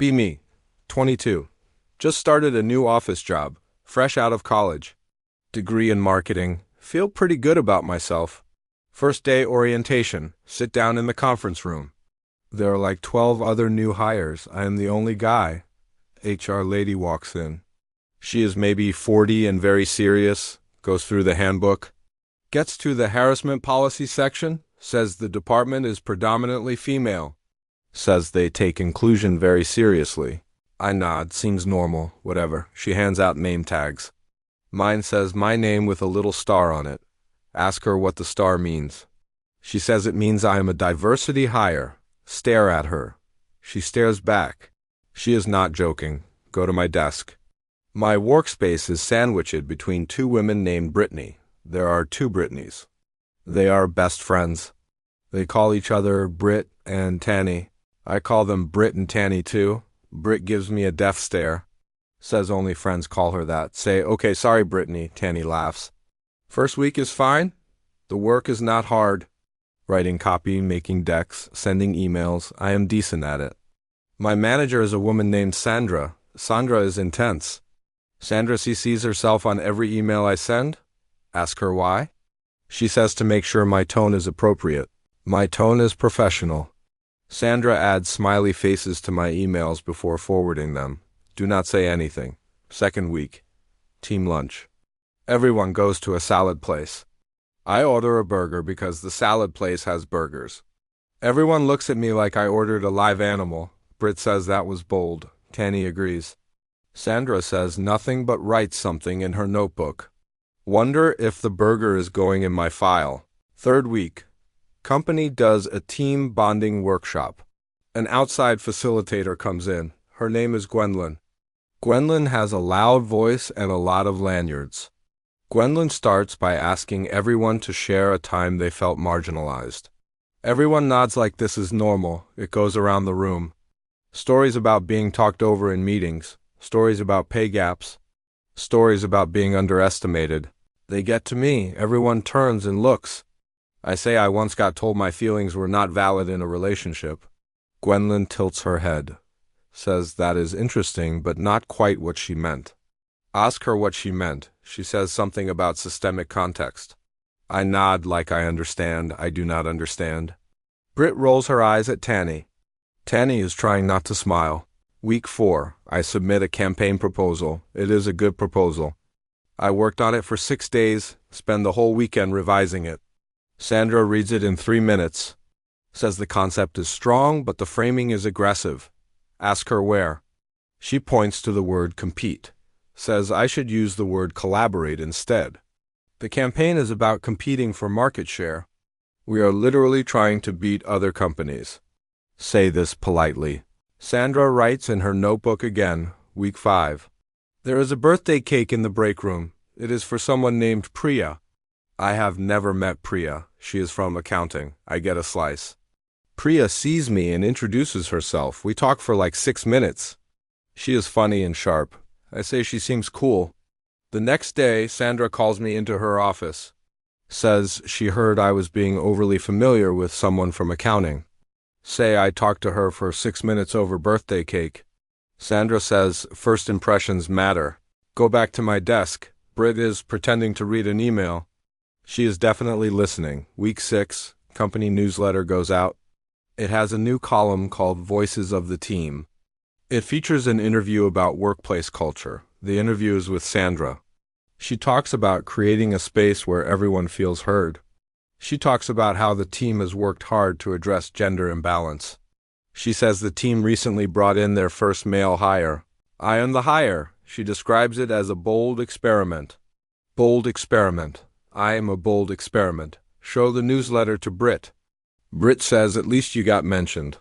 Be me, 22. Just started a new office job, fresh out of college. Degree in marketing, feel pretty good about myself. First day orientation, sit down in the conference room. There are like 12 other new hires. I am the only guy. HR lady walks in. She is maybe 40 and very serious, goes through the handbook. Gets to the harassment policy section, says the department is predominantly female. Says they take inclusion very seriously. I nod, seems normal, whatever. She hands out name tags. Mine says my name with a little star on it. Ask her what the star means. She says it means I am a diversity hire. Stare at her. She stares back. She is not joking. Go to my desk. My workspace is sandwiched between two women named Brittany. There are two Brittany's. They are best friends. They call each other Brit and Tanny. I call them Brit and Tanny too. Brit gives me a death stare. Says only friends call her that. Say, okay, sorry Brittany. Tanny laughs. First week is fine. The work is not hard. Writing copy, making decks, sending emails. I am decent at it. My manager is a woman named Sandra. Sandra is intense. Sandra CCs herself on every email I send. Ask her why. She says to make sure my tone is appropriate. My tone is professional. Sandra adds smiley faces to my emails before forwarding them. Do not say anything. Second week. Team lunch. Everyone goes to a salad place. I order a burger because the salad place has burgers. Everyone looks at me like I ordered a live animal. Britt says that was bold. Tanny agrees. Sandra says nothing but writes something in her notebook. Wonder if the burger is going in my file. Third week. Company does a team bonding workshop. An outside facilitator comes in. Her name is Gwendolyn. Gwendolyn has a loud voice and a lot of lanyards. Gwendolyn starts by asking everyone to share a time they felt marginalized. Everyone nods like this is normal. It goes around the room. Stories about being talked over in meetings. Stories about pay gaps. Stories about being underestimated. They get to me. Everyone turns and looks. I say I once got told my feelings were not valid in a relationship. Gwendolyn tilts her head. Says that is interesting, but not quite what she meant. Ask her what she meant. She says something about systemic context. I nod like I understand. I do not understand. Britt rolls her eyes at Tanny. Tanny is trying not to smile. Week 4. I submit a campaign proposal. It is a good proposal. I worked on it for 6 days, spend the whole weekend revising it. Sandra reads it in 3 minutes. Says the concept is strong, but the framing is aggressive. Ask her where. She points to the word compete. Says I should use the word collaborate instead. The campaign is about competing for market share. We are literally trying to beat other companies. Say this politely. Sandra writes in her notebook again, week 5. There is a birthday cake in the break room. It is for someone named Priya. I have never met Priya. She is from accounting. I get a slice. Priya sees me and introduces herself. We talk for like 6 minutes. She is funny and sharp. I say she seems cool. The next day, Sandra calls me into her office. Says she heard I was being overly familiar with someone from accounting. Say I talked to her for 6 minutes over birthday cake. Sandra says first impressions matter. Go back to my desk. Britt is pretending to read an email. She is definitely listening. Week 6, company newsletter goes out. It has a new column called Voices of the Team. It features an interview about workplace culture. The interview is with Sandra. She talks about creating a space where everyone feels heard. She talks about how the team has worked hard to address gender imbalance. She says the team recently brought in their first male hire. I am the hire. She describes it as a bold experiment. Bold experiment. I am a bold experiment. Show the newsletter to Britt. Britt says, at least you got mentioned.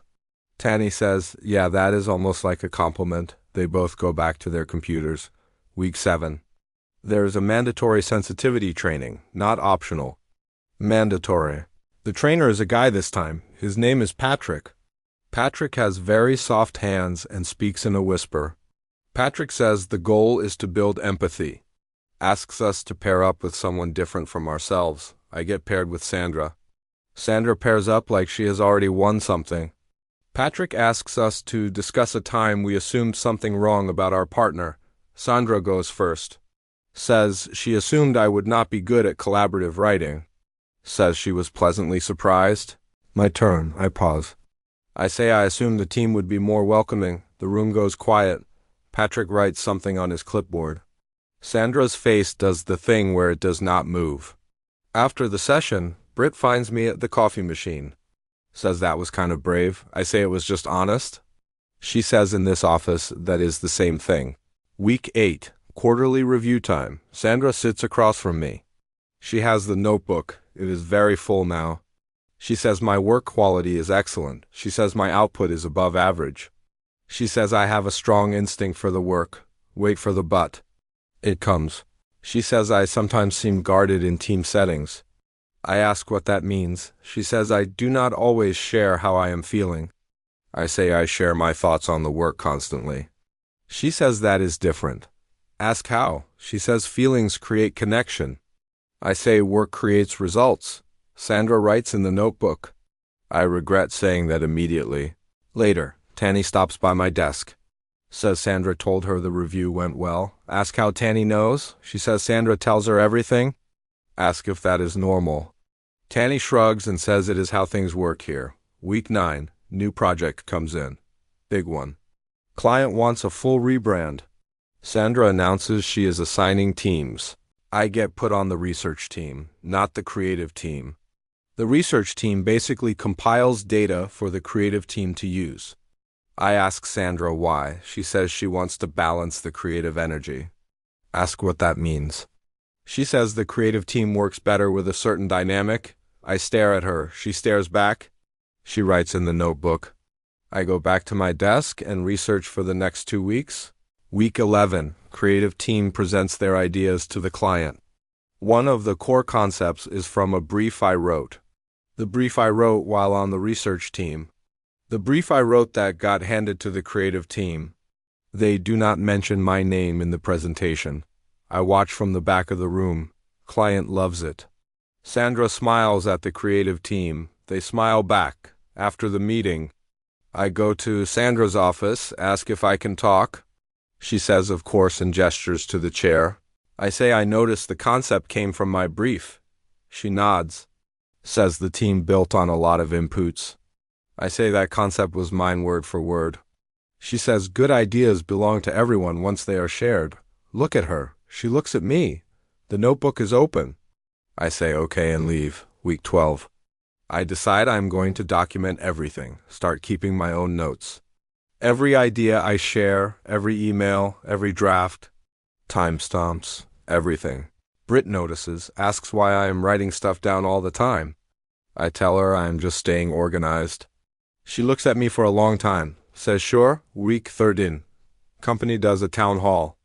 Tanny says, yeah, that is almost like a compliment. They both go back to their computers. Week 7. There is a mandatory sensitivity training, not optional. Mandatory. The trainer is a guy this time. His name is Patrick. Patrick has very soft hands and speaks in a whisper. Patrick says the goal is to build empathy. Asks us to pair up with someone different from ourselves. I get paired with Sandra. Sandra pairs up like she has already won something. Patrick asks us to discuss a time we assumed something wrong about our partner. Sandra goes first. Says she assumed I would not be good at collaborative writing. Says she was pleasantly surprised. My turn. I pause. I say I assumed the team would be more welcoming. The room goes quiet. Patrick writes something on his clipboard. Sandra's face does the thing where it does not move. After the session, Britt finds me at the coffee machine. Says that was kind of brave. I say it was just honest. She says in this office that is the same thing. Week 8, quarterly review time. Sandra sits across from me. She has the notebook. It is very full now. She says my work quality is excellent. She says my output is above average. She says I have a strong instinct for the work. Wait for the but. It comes. She says I sometimes seem guarded in team settings. I ask what that means. She says I do not always share how I am feeling. I say I share my thoughts on the work constantly. She says that is different. Ask how. She says feelings create connection. I say work creates results. Sandra writes in the notebook. I regret saying that immediately. Later, Tanny stops by my desk. Says Sandra told her the review went well. Ask how Tanny knows. She says Sandra tells her everything. Ask if that is normal. Tanny shrugs and says it is how things work here. Week 9, new project comes in. Big one. Client wants a full rebrand. Sandra announces she is assigning teams. I get put on the research team, not the creative team. The research team basically compiles data for the creative team to use. I ask Sandra why. She says she wants to balance the creative energy. Ask what that means. She says the creative team works better with a certain dynamic. I stare at her. She stares back. She writes in the notebook. I go back to my desk and research for the next 2 weeks. Week 11, creative team presents their ideas to the client. One of the core concepts is from a brief I wrote. The brief I wrote while on the research team. The brief I wrote that got handed to the creative team. They do not mention my name in the presentation. I watch from the back of the room. Client loves it. Sandra smiles at the creative team. They smile back. After the meeting, I go to Sandra's office, ask if I can talk. She says, of course, and gestures to the chair. I say I noticed the concept came from my brief. She nods. Says the team built on a lot of inputs. I say that concept was mine word for word. She says good ideas belong to everyone once they are shared. Look at her. She looks at me. The notebook is open. I say okay and leave. Week 12. I decide I'm going to document everything, start keeping my own notes. Every idea I share, every email, every draft, timestamps, everything. Britt notices, asks why I am writing stuff down all the time. I tell her I am just staying organized. She looks at me for a long time, says sure. Week 13. Company does a town hall.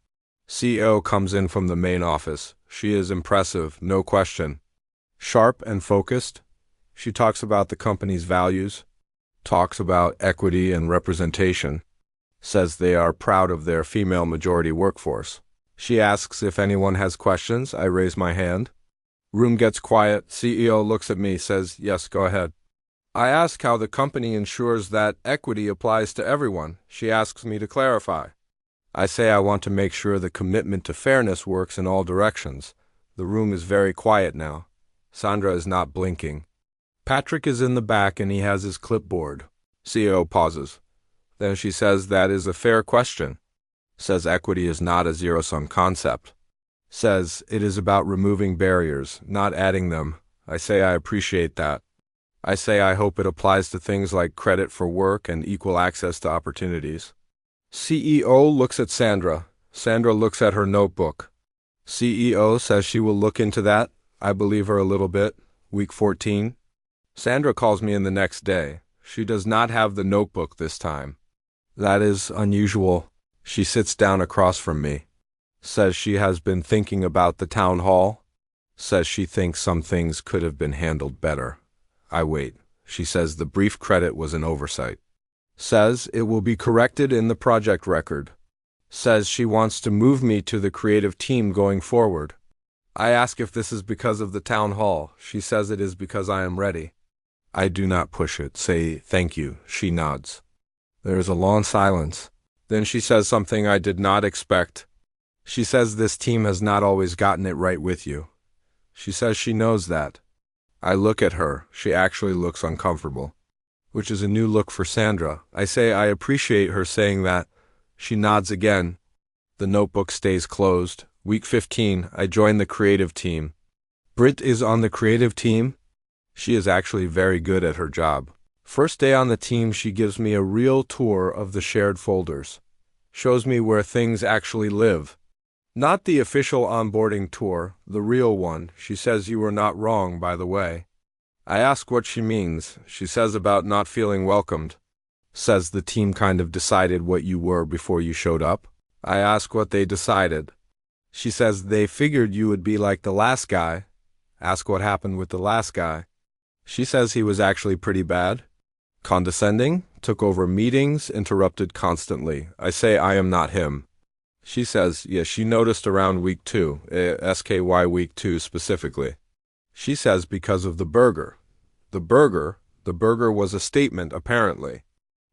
CEO comes in from the main office. She is impressive, no question. Sharp and focused. She talks about the company's values, talks about equity and representation, says they are proud of their female majority workforce. She asks if anyone has questions. I raise my hand. Room gets quiet. CEO looks at me, says, yes, go ahead. I ask how the company ensures that equity applies to everyone. She asks me to clarify. I say I want to make sure the commitment to fairness works in all directions. The room is very quiet now. Sandra is not blinking. Patrick is in the back and he has his clipboard. CEO pauses. Then she says that is a fair question. Says equity is not a zero-sum concept. Says it is about removing barriers, not adding them. I say I appreciate that. I say I hope it applies to things like credit for work and equal access to opportunities. CEO looks at Sandra. Sandra looks at her notebook. CEO says she will look into that. I believe her a little bit. Week 14. Sandra calls me in the next day. She does not have the notebook this time. That is unusual. She sits down across from me. Says she has been thinking about the town hall. Says she thinks some things could have been handled better. I wait. She says the brief credit was an oversight. Says it will be corrected in the project record. Says she wants to move me to the creative team going forward. I ask if this is because of the town hall. She says it is because I am ready. I do not push it. Say thank you. She nods. There is a long silence. Then she says something I did not expect. She says this team has not always gotten it right with you. She says she knows that. I look at her. She actually looks uncomfortable, which is a new look for Sandra. I say I appreciate her saying that. She nods again. The notebook stays closed. Week 15, I join the creative team. Britt is on the creative team. She is actually very good at her job. First day on the team, she gives me a real tour of the shared folders. Shows me where things actually live. Not the official onboarding tour, the real one. She says you were not wrong, by the way. I ask what she means. She says about not feeling welcomed. Says the team kind of decided what you were before you showed up. I ask what they decided. She says they figured you would be like the last guy. Ask what happened with the last guy. She says he was actually pretty bad. Condescending, took over meetings, interrupted constantly. I say I am not him. She says, yes, she noticed around week 2, SKY week 2 specifically. She says because of the burger. The burger was a statement, apparently.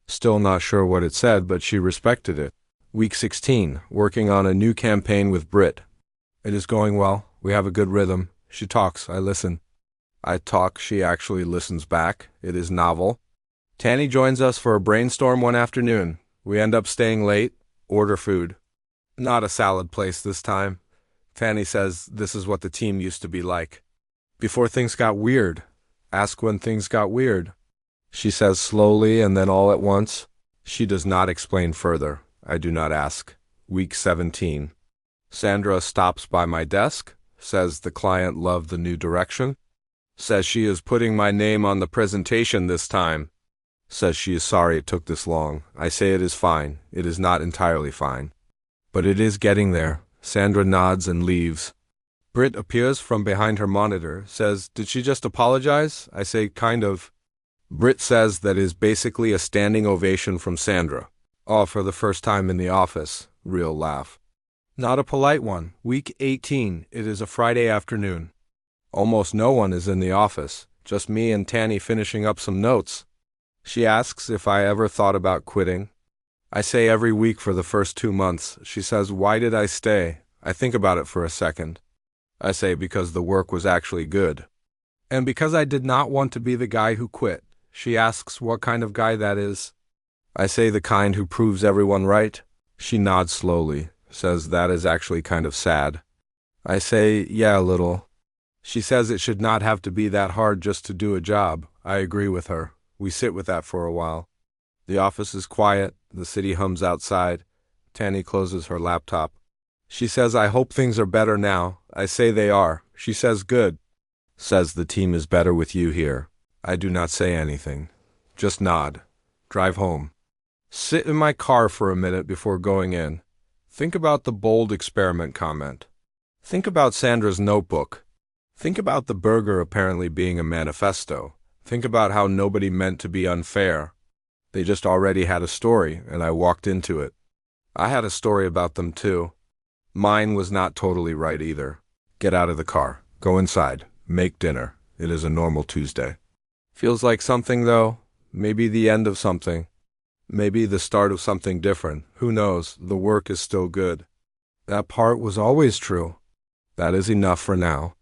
Still not sure what it said, but she respected it. Week 16, working on a new campaign with Britt. It is going well. We have a good rhythm. She talks, I listen. I talk, she actually listens back. It is novel. Tanny joins us for a brainstorm one afternoon. We end up staying late, order food. Not a salad place this time. Tanny says this is what the team used to be like. Before things got weird. Ask when things got weird. She says slowly and then all at once. She does not explain further. I do not ask. Week 17. Sandra stops by my desk, says the client loved the new direction, says she is putting my name on the presentation this time, says she is sorry it took this long. I say it is fine. It is not entirely fine. But it is getting there. Sandra nods and leaves. Britt appears from behind her monitor, says, did she just apologize? I say, kind of. Britt says that is basically a standing ovation from Sandra. All for the first time in the office. Real laugh. Not a polite one. Week 18. It is a Friday afternoon. Almost no one is in the office. Just me and Tanny finishing up some notes. She asks if I ever thought about quitting. I say every week for the first 2 months. She says, why did I stay? I think about it for a second. I say because the work was actually good. And because I did not want to be the guy who quit. She asks what kind of guy that is. I say the kind who proves everyone right. She nods slowly, says that is actually kind of sad. I say, yeah, a little. She says it should not have to be that hard just to do a job. I agree with her. We sit with that for a while. The office is quiet. The city hums outside. Tanny closes her laptop. She says, I hope things are better now. I say they are. She says, good. Says the team is better with you here. I do not say anything. Just nod. Drive home. Sit in my car for a minute before going in. Think about the bold experiment comment. Think about Sandra's notebook. Think about the burger apparently being a manifesto. Think about how nobody meant to be unfair. They just already had a story, and I walked into it. I had a story about them too. Mine was not totally right either. Get out of the car. Go inside. Make dinner. It is a normal Tuesday. Feels like something, though. Maybe the end of something. Maybe the start of something different. Who knows? The work is still good. That part was always true. That is enough for now.